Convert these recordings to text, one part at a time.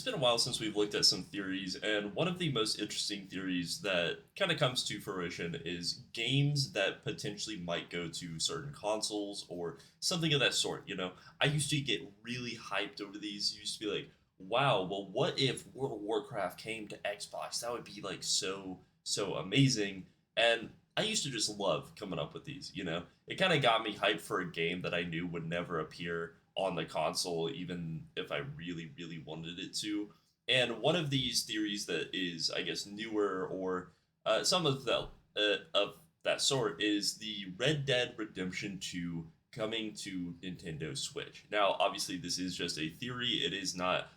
been a while since we've looked at some theories, and one of the most interesting theories that kind of comes to fruition is games that potentially might go to certain consoles or something of that sort. I used to get really hyped over these. Used to be like, wow, well, what if World of Warcraft came to Xbox? That would be like so amazing. And I used to just love coming up with these. It kind of got me hyped for a game that I knew would never appear on the console, even if I really wanted it to. And one of these theories that is, I guess, newer or some of that sort is the Red Dead Redemption 2 coming to Nintendo Switch. Now, obviously, this is just a theory. It is not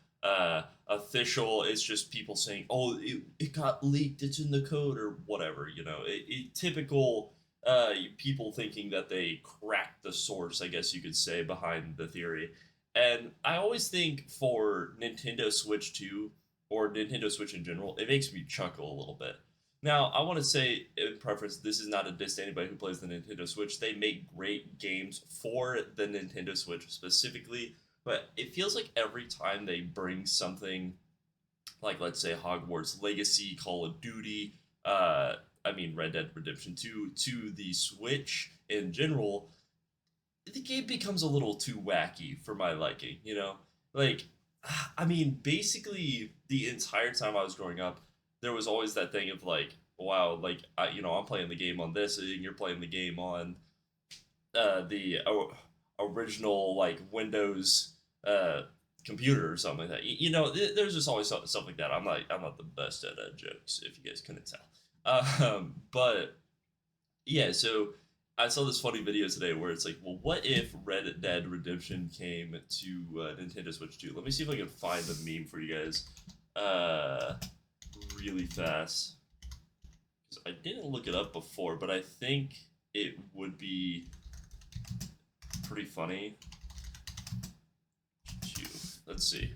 official. It's just people saying, "Oh, it got leaked. It's in the code," or whatever. Typical people thinking that they cracked the source, I guess you could say, behind the theory. And I always think for Nintendo Switch 2 or Nintendo Switch in general, it makes me chuckle a little bit. Now, I want to say in preference, this is not a diss to anybody who plays the Nintendo Switch. They make great games for the Nintendo Switch specifically, but it feels like every time they bring something like, let's say, Hogwarts Legacy, Call of Duty, Red Dead Redemption 2 to the Switch in general, the game becomes a little too wacky for my liking. Like, basically, the entire time I was growing up, there was always that thing of like, wow, like, I'm playing the game on this, and you're playing the game on the original, like, Windows computer or something like that. There's just always stuff like that. I'm not the best at jokes, if you guys couldn't tell. But yeah, so I saw this funny video today where it's like, well, what if Red Dead Redemption came to Nintendo Switch 2? Let me see if I can find the meme for you guys uh, really fast. 'Cause I didn't look it up before, but I think it would be pretty funny. Let's see.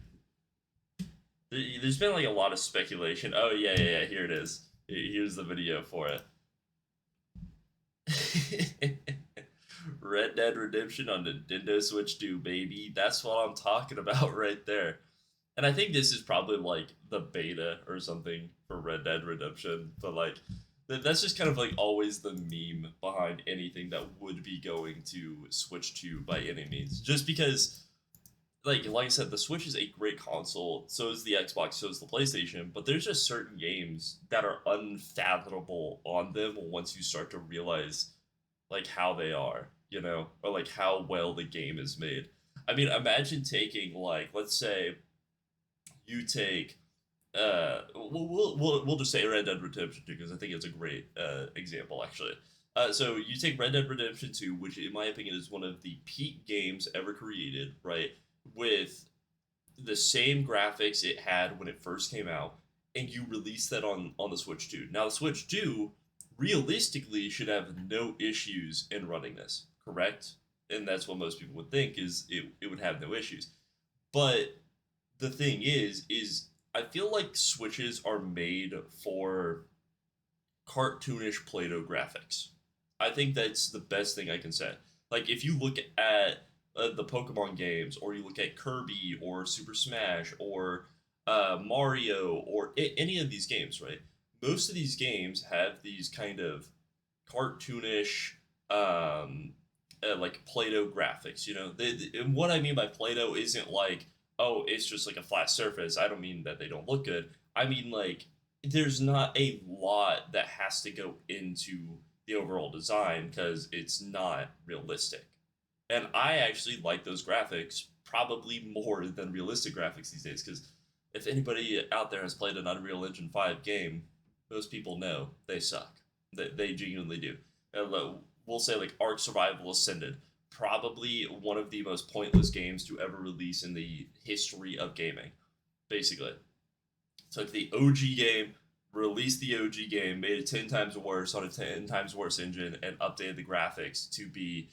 There's been like a lot of speculation. Oh, yeah, here it is. Here's the video for it. Red Dead Redemption on Nintendo Switch 2, baby. That's what I'm talking about right there. And I think this is probably like the beta or something for Red Dead Redemption, but like that's just kind of like always the meme behind anything that would be going to Switch 2 by any means. Just because like I said, the Switch is a great console. So is the Xbox. So is the PlayStation. But there's just certain games that are unfathomable on them once you start to realize like how they are, or like how well the game is made. Imagine taking like, let's say, you take we'll just say Red Dead Redemption 2 because I think it's a great example actually. So you take Red Dead Redemption 2, which in my opinion is one of the peak games ever created, right? With the same graphics it had when it first came out, and you release that on the Switch 2. Now the Switch 2 realistically should have no issues in running this, correct? And that's what most people would think is it would have no issues. But the thing is I feel like Switches are made for cartoonish Play-Doh graphics. I think that's the best thing I can say. Like if you look at the Pokemon games, or you look at Kirby or Super Smash or Mario or any of these games, right? Most of these games have these kind of cartoonish, like Play-Doh graphics. And what I mean by Play-Doh isn't like, oh, it's just like a flat surface. I don't mean that they don't look good. I mean like there's not a lot that has to go into the overall design because it's not realistic. And I actually like those graphics probably more than realistic graphics these days because if anybody out there has played an Unreal Engine 5 game, most people know they suck. They genuinely do. We'll say like Ark Survival Ascended, probably one of the most pointless games to ever release in the history of gaming. Basically, took the OG game, released the OG game, made it 10 times worse on a 10 times worse engine, and updated the graphics to be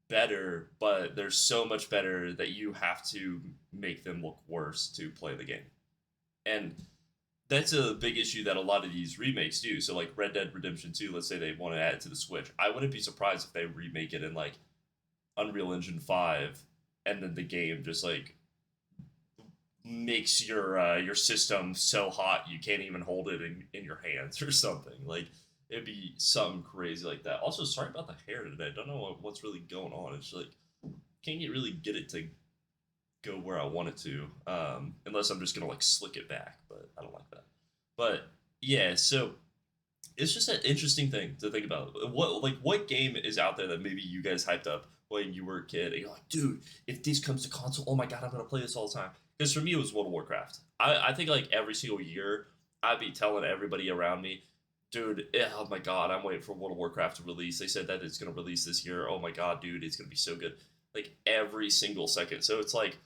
better, but they're so much better that you have to make them look worse to play the game. And that's a big issue that a lot of these remakes do. So like Red Dead Redemption 2, let's say they want to add it to the Switch. I wouldn't be surprised if they remake it in like Unreal Engine 5 and then the game just like makes your system so hot you can't even hold it in your hands or something. Like it'd be something crazy like that. Also, sorry about the hair today. I don't know what's really going on. It's like can't get really get it to go where I want it to, unless I'm just gonna like slick it back. But I don't like that. But yeah, so it's just an interesting thing to think about. What game is out there that maybe you guys hyped up when you were a kid and you're like, dude, if this comes to console, oh my god, I'm gonna play this all the time. Because for me, it was World of Warcraft. I think like every single year, I'd be telling everybody around me, dude, oh my god, I'm waiting for World of Warcraft to release. They said that it's gonna release this year. Oh my god, dude, it's gonna be so good. Like every single second. So it's like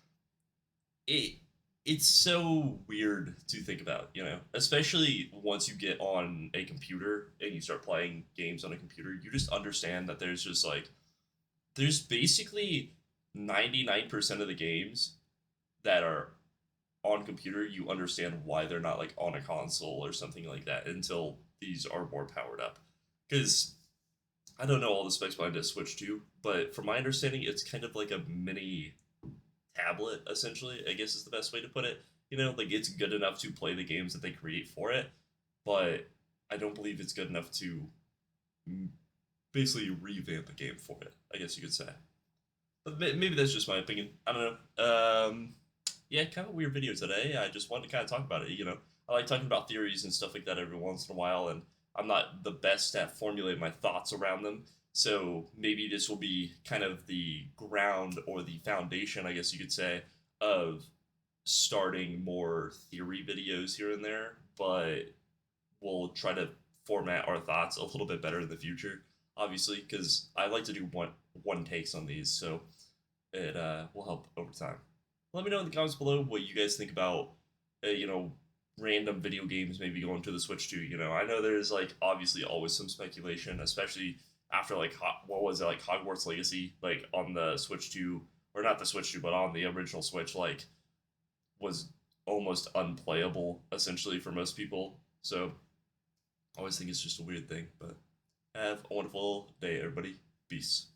it it's so weird to think about, especially once you get on a computer and you start playing games on a computer, you just understand that there's just like there's basically 99% of the games that are on computer, you understand why they're not like on a console or something like that until these are more powered up. Because I don't know all the specs behind a Switch 2, but from my understanding, it's kind of like a mini tablet, essentially, I guess is the best way to put it. Like it's good enough to play the games that they create for it, but I don't believe it's good enough to basically revamp a game for it, I guess you could say. But maybe that's just my opinion. I don't know. Yeah, kind of a weird video today. I just wanted to kind of talk about it. I like talking about theories and stuff like that every once in a while, and I'm not the best at formulating my thoughts around them. So maybe this will be kind of the ground or the foundation, I guess you could say, of starting more theory videos here and there. But we'll try to format our thoughts a little bit better in the future, obviously, because I like to do one takes on these, so it will help over time. Let me know in the comments below what you guys think about, random video games maybe going to the Switch 2. I know there's like obviously always some speculation, especially after like what was it like Hogwarts Legacy, like on the Switch 2, or not the Switch 2, but on the original Switch, like was almost unplayable essentially for most people. So I always think it's just a weird thing. But have a wonderful day, everybody. Peace.